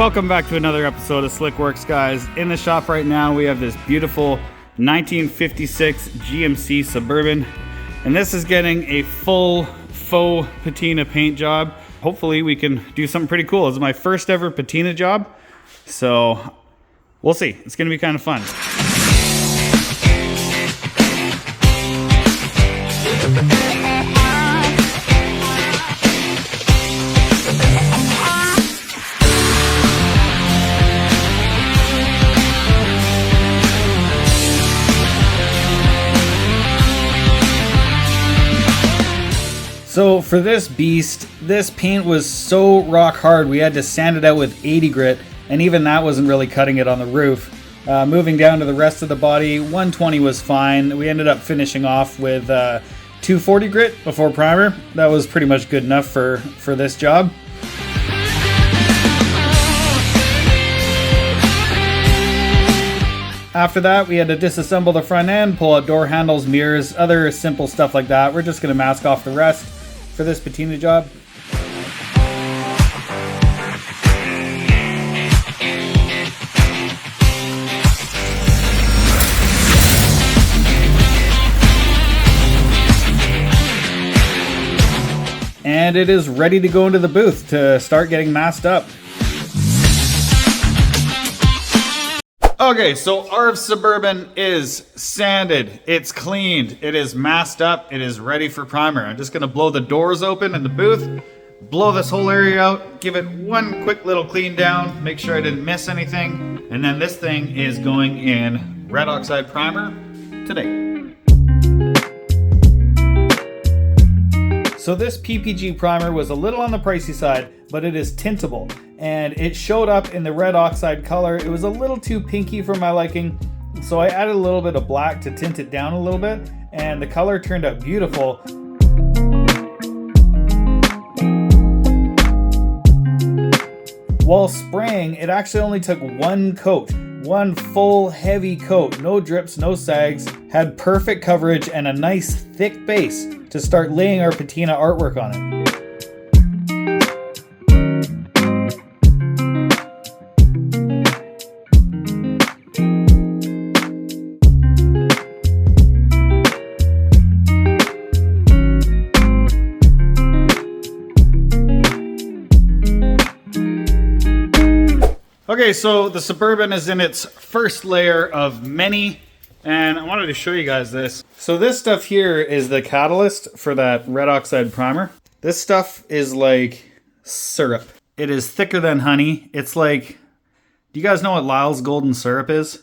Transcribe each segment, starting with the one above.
Welcome back to another episode of Slick Works, guys. In the shop right now, we have this beautiful 1956 GMC Suburban, and this is getting a full faux patina paint job. Hopefully we can do something pretty cool. This is my first ever patina job, so we'll see. It's gonna be kind of fun. So for this beast, this paint was so rock hard, we had to sand it out with 80 grit, and even that wasn't really cutting it on the roof. Moving down to the rest of the body, 120 was fine. We ended up finishing off with 240 grit before primer. That was pretty much good enough for this job. After that, we had to disassemble the front end, pull out door handles, mirrors, other simple stuff like that. We're just going to mask off the rest for this patina job. And it is ready to go into the booth to start getting masked up. Okay, so our Suburban is sanded, it's cleaned, it is masked up, it is ready for primer. I'm just gonna blow the doors open in the booth, blow this whole area out, give it one quick little clean down, make sure I didn't miss anything, and then this thing is going in red oxide primer today. So this PPG primer was a little on the pricey side, but it is tintable, and it showed up in the red oxide color. It was a little too pinky for my liking, so I added a little bit of black to tint it down a little bit, and the color turned out beautiful. While spraying, it actually only took one coat. One full heavy coat, no drips, no sags, had perfect coverage and a nice thick base to start laying our patina artwork on it. Okay, so the Suburban is in its first layer of many, and I wanted to show you guys this. So this stuff here is the catalyst for that red oxide primer. This stuff is like syrup. It is thicker than honey. It's like, do you guys know what Lyle's Golden Syrup is?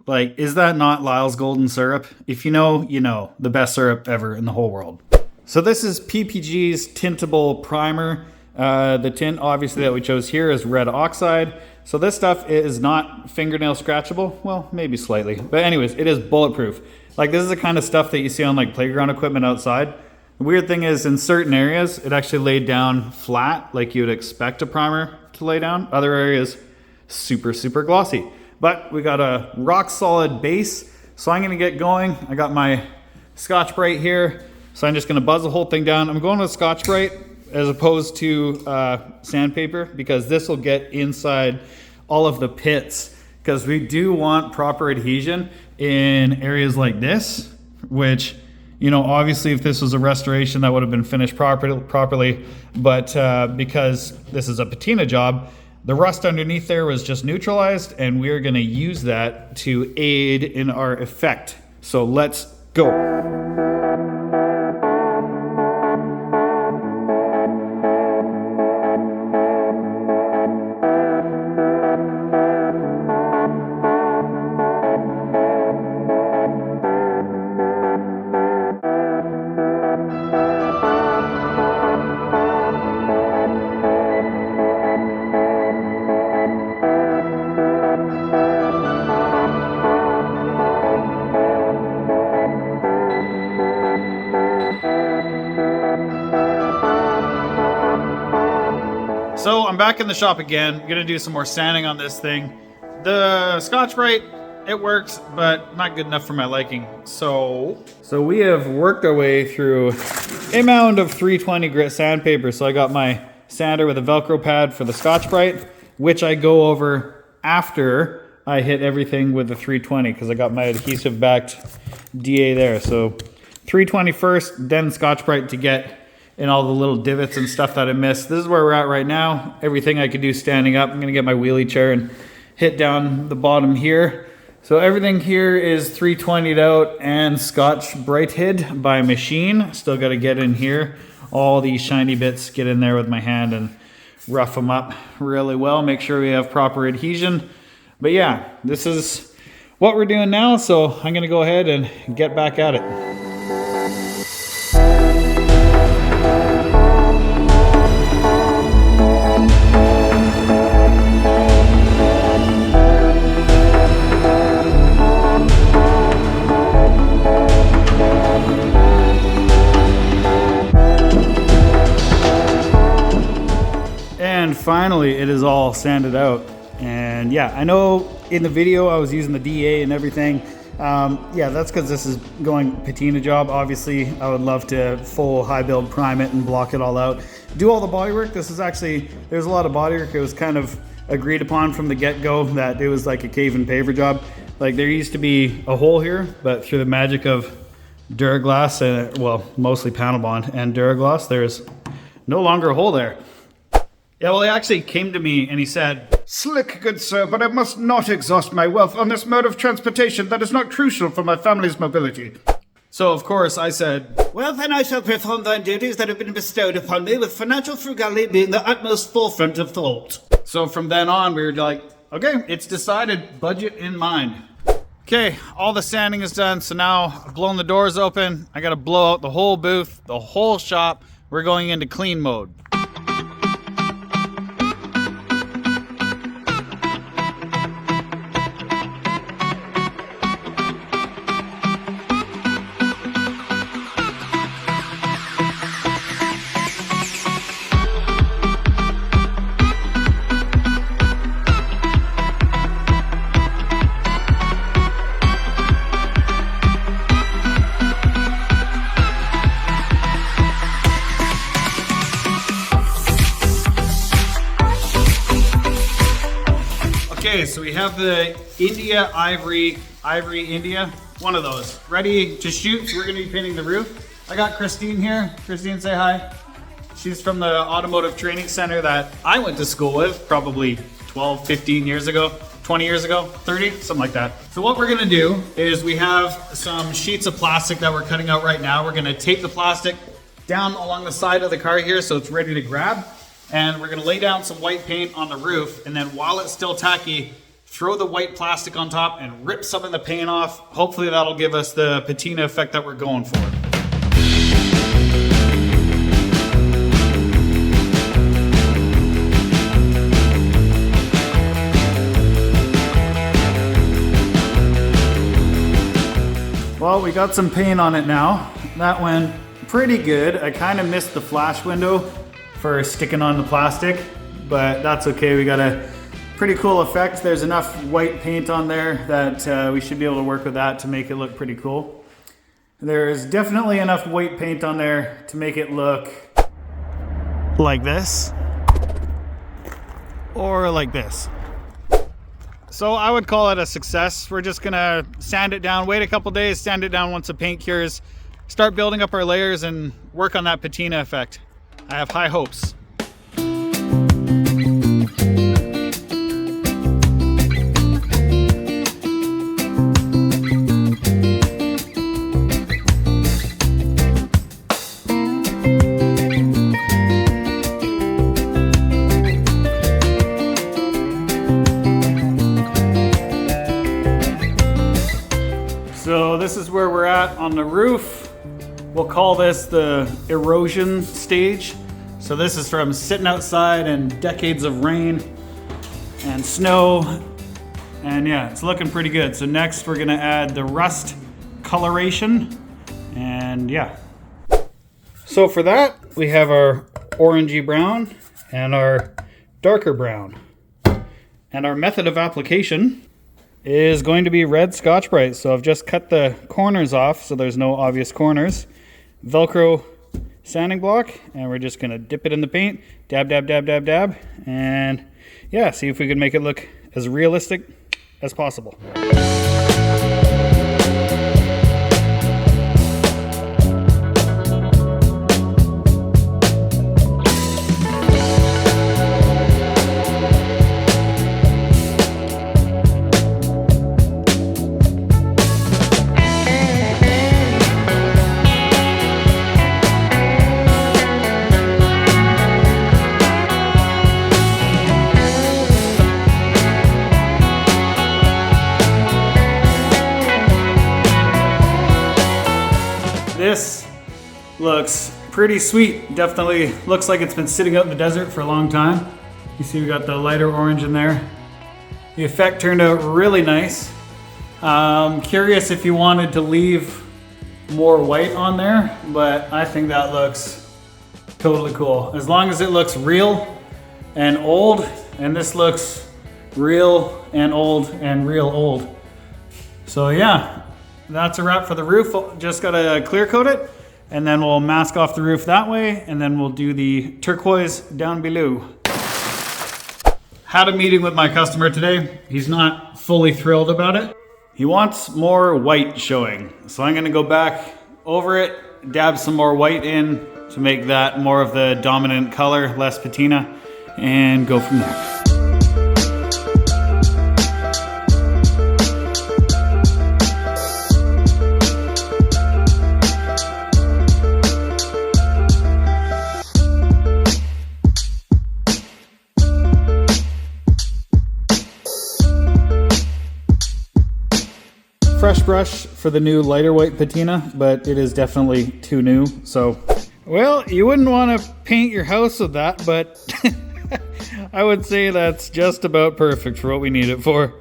Like, is that not Lyle's Golden Syrup? If you know, you know. The best syrup ever in the whole world. So this is PPG's tintable primer. The tint obviously that we chose here is red oxide. So this stuff is not fingernail scratchable. Well, maybe slightly, but anyways, it is bulletproof. Like, this is the kind of stuff that you see on like playground equipment outside. The weird thing is, in certain areas, it actually laid down flat like you would expect a primer to lay down. Other areas, super, super glossy. But we got a rock solid base. So I'm gonna get going. I got my Scotch-Brite here. So I'm just gonna buzz the whole thing down. I'm going with Scotch-Brite as opposed to sandpaper, because this will get inside all of the pits, because we do want proper adhesion in areas like this, which, you know, obviously if this was a restoration that would have been finished properly, but because this is a patina job, the rust underneath there was just neutralized, and we're going to use that to aid in our effect. So let's go. So I'm back in the shop again. I'm gonna do some more sanding on this thing. The Scotch-Brite, it works, but not good enough for my liking. So we have worked our way through a mound of 320 grit sandpaper. So I got my sander with a Velcro pad for the Scotch-Brite. which I go over after I hit everything with the 320 because I got my adhesive backed DA there. So 320 first, then Scotch-Brite to get in all the little divots and stuff that I missed. This is where we're at right now. Everything I could do standing up. I'm gonna get my wheelie chair and hit down the bottom here. So everything here is 320'd out and Scotch-Brite-ed by machine. Still gotta get in here. All these shiny bits, get in there with my hand and rough them up really well. Make sure we have proper adhesion. But yeah, this is what we're doing now. So I'm gonna go ahead and get back at it. And finally, it is all sanded out. And yeah, I know in the video I was using the DA and everything. Yeah, that's because this is going patina job. Obviously, I would love to full high build prime it and block it all out. Do all the bodywork. This is actually, there's a lot of bodywork. It was kind of agreed upon from the get-go that it was like a cave and paver job. Like there used to be a hole here, but through the magic of Duraglass, and well, mostly panel bond and Duraglass, there's no longer a hole there. Yeah, well, he actually came to me and he said, "Slick, good sir, but I must not exhaust my wealth on this mode of transportation that is not crucial for my family's mobility." So, of course, I said, "Well, then I shall perform thine duties that have been bestowed upon me, with financial frugality being the utmost forefront of thought." So from then on, we were like, okay, it's decided, budget in mind. Okay, all the sanding is done, so now I've blown the doors open. I gotta blow out the whole booth, the whole shop. We're going into clean mode. Okay, so we have the India Ivory India, one of those, ready to shoot. So we're gonna be painting the roof. I got Christine here. Christine, say hi. She's from the automotive training center that I went to school with probably 12, 15 years ago, 20 years ago, 30, something like that. So what we're gonna do is we have some sheets of plastic that we're cutting out right now. We're gonna tape the plastic down along the side of the car here so it's ready to grab. And we're gonna lay down some white paint on the roof, and then while it's still tacky, throw the white plastic on top and rip some of the paint off. Hopefully that'll give us the patina effect that we're going for. Well, we got some paint on it now. That went pretty good. I kind of missed the flash window for sticking on the plastic, but that's okay. We got a pretty cool effect. There's enough white paint on there that we should be able to work with that to make it look pretty cool. There's definitely enough white paint on there to make it look like this or like this. So I would call it a success. We're just gonna sand it down, wait a couple days, sand it down once the paint cures, start building up our layers and work on that patina effect. I have high hopes. So this is where we're at on the roof. We'll call this the erosion stage. So this is from sitting outside and decades of rain and snow. And yeah, it's looking pretty good. So next we're gonna add the rust coloration. And yeah. So for that, we have our orangey brown and our darker brown. And our method of application is going to be red Scotch-Brite. So I've just cut the corners off so there's no obvious corners. Velcro sanding block, and we're just gonna dip it in the paint, dab, dab, dab, dab, dab, and yeah, see if we can make it look as realistic as possible. This looks pretty sweet. Definitely looks like it's been sitting out in the desert for a long time. You see we got the lighter orange in there. The effect turned out really nice. Curious if you wanted to leave more white on there, but I think that looks totally cool. As long as it looks real and old, and this looks real and old and real old. So yeah. That's a wrap for the roof. Just gotta clear coat it, and then we'll mask off the roof that way, and then we'll do the turquoise down below. Had a meeting with my customer today. He's not fully thrilled about it. He wants more white showing. So I'm gonna go back over it, dab some more white in to make that more of the dominant color, less patina, and go from there. Fresh brush for the new lighter white patina, but it is definitely too new. So, well, you wouldn't want to paint your house with that, but I would say that's just about perfect for what we need it for.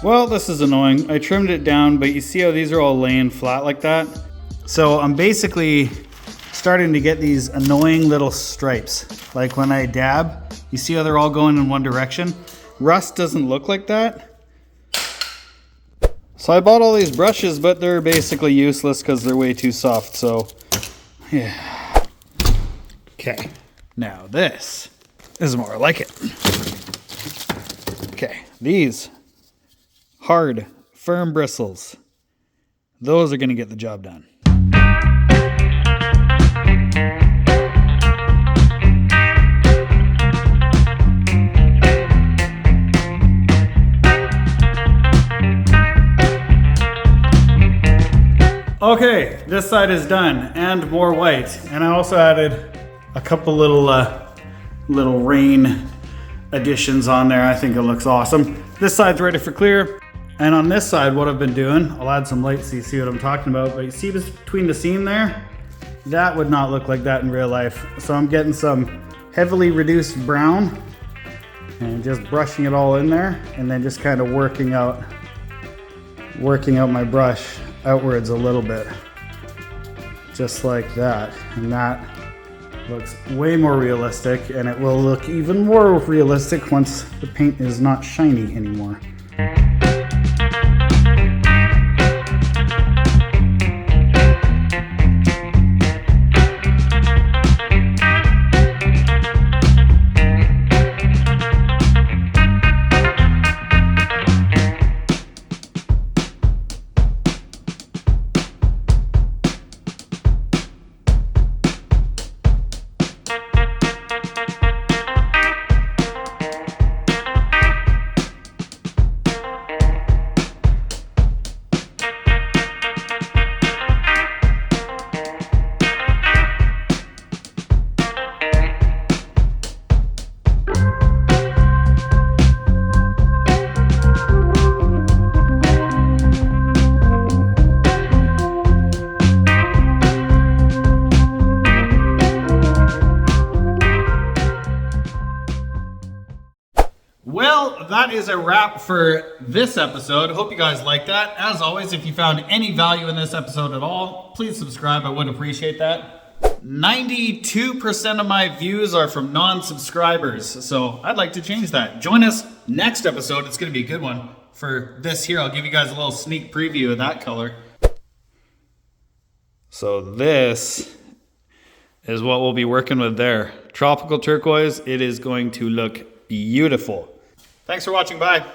Well, this is annoying. I trimmed it down, but you see how these are all laying flat like that? So I'm basically starting to get these annoying little stripes. Like when I dab, you see how they're all going in one direction? Rust doesn't look like that. So I bought all these brushes, but they're basically useless because they're way too soft, so yeah. Okay, now this is more like it. Okay, these hard, firm bristles, those are gonna get the job done. Okay, this side is done, and more white. And I also added a couple little rain additions on there. I think it looks awesome. This side's ready for clear. And on this side, what I've been doing, I'll add some light so you see what I'm talking about, but you see between the seam there? That would not look like that in real life. So I'm getting some heavily reduced brown and just brushing it all in there, and then just kind of working out my brush outwards a little bit, just like that. And that looks way more realistic, and it will look even more realistic once the paint is not shiny anymore. Well, that is a wrap for this episode. Hope you guys liked that. As always, if you found any value in this episode at all, please subscribe. I would appreciate that. 92% of my views are from non-subscribers, so I'd like to change that. Join us next episode. It's going to be a good one. For this here, I'll give you guys a little sneak preview of that color. So this is what we'll be working with there. Tropical turquoise. It is going to look beautiful. Thanks for watching. Bye.